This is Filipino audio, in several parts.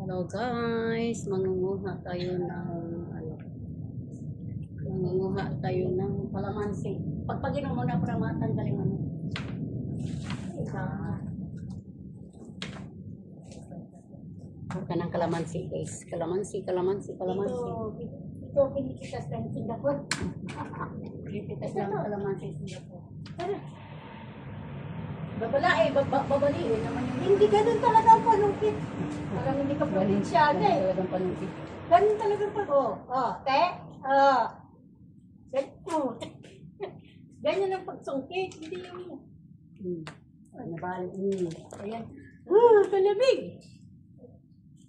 Hello guys, mangunguha tayo ng kalamansi. Pagpagin mo muna para matanggal yung ano. Ito ng kalamansi guys. Kalamansi. Ito pinikitas ng Singapore. Pinikitas ng kalamansi Singapore. Babaliin naman yun. Hindi ganun talaga ang panungkit. Parang hindi ka probinsyana eh. Talagang panungkit. Ganun talaga ang panungkit. Ganyan ang pagsungkit. Hindi yung... Nabalik. Ayan. Kalamig.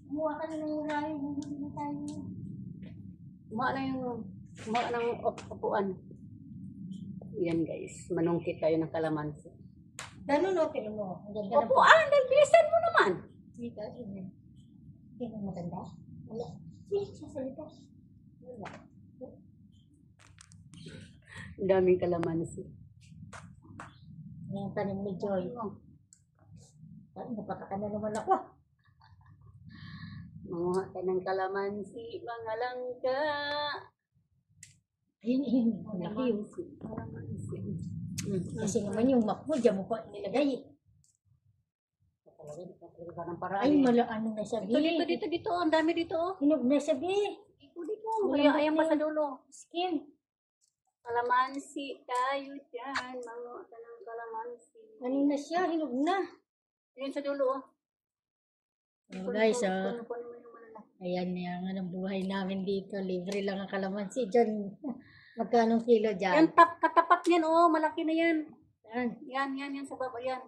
Kumuha ka na ng murahin. Hindi na tayo. Kumain ng upuan. Yan guys, manungkit tayo ng kalamansi. Ganun okay mo. Upuan, bilisan mo naman. Hindi mo maganda? Wala. Hindi, sasalita. Wala. Ang daming kalamansi. Yung tanim ni Joy. Napataka na naman ako. Manguha ka ng kalamansi, mga langka. Ayun. Kalamansi. Kasi naman yung map mo, dyan mo pa nilagay. Ay, ano na sabi. Dito. Ang dami dito. Hinog na sabi. Dito. Ayan pa sa dulo. Skin. Kalamansi tayo dyan. Manguha ka ng kalamansi. Ano na siya? Hinog na. Ayan sa dulo. Guys, ayan yan ang buhay namin dito. Libre lang ang kalamansi dyan. Magkano kilo dyan? Yan, katapat niyan, malaki na yan. Yan. Yan sa baba, yan.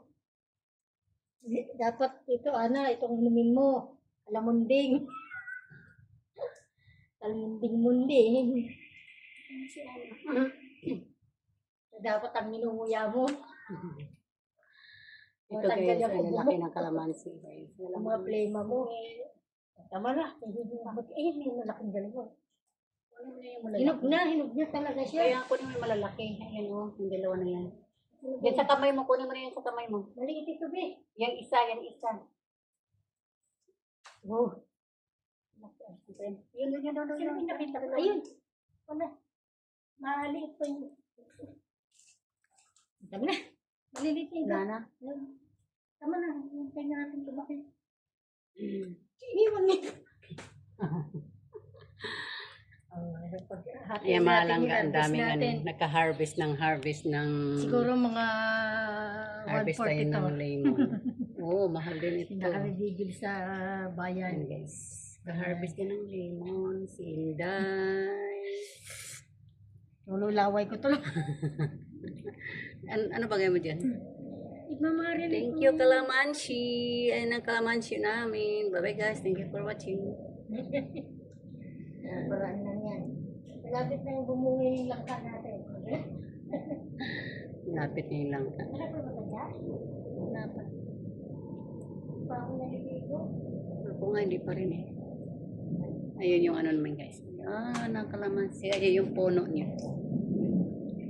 Dapat ito, itong inumin mo. Alamunding. Alamunding-munding. Dapat ang minumuya mo. Ito guys, ang laki ng kalamansi. Ang mga plema mo. Tama na. May malaking dalawa. Hinog na talaga siya. Kaya kunin mo yung malalaki. Ayan yung dalawa na yan. Yan sa kamay mo, kunin mo na yan sa kamay mo. Maliit ito, be. Yan isa. Oh. Yun. Ayun. Wala. Maliit pa yun. Tama na. Maliliit yun. Nana. Tama na. Hintay na natin lumaki. Iwan mo. Ayan mga langga, ang daming nagka-harvest ng siguro mga harvest tayo ng 142. lemon. Mahal din ito. Nakabibigil sa bayan. Ayan guys, nagka-harvest din ng lemon, si Inday. Lulaway ko to. Ano ba gaya mo dyan? Igmamarin. Thank you kalamansi. Ayan ang kalamansi namin. Bye bye guys, thank you for watching. Paraan lang yan. Malapit na yung bumungay yung langka natin. Lapit na yung langka. Wala pa maganda? Wala pa. Pa ako naliligo. Ako nga, hindi pa rin eh. Ayun yung ano naman guys. Ng kalamansi. Ayun yung puno niya.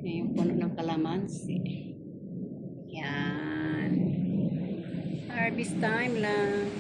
Ayun yung puno ng kalamansi. Yan. Harvest time lang.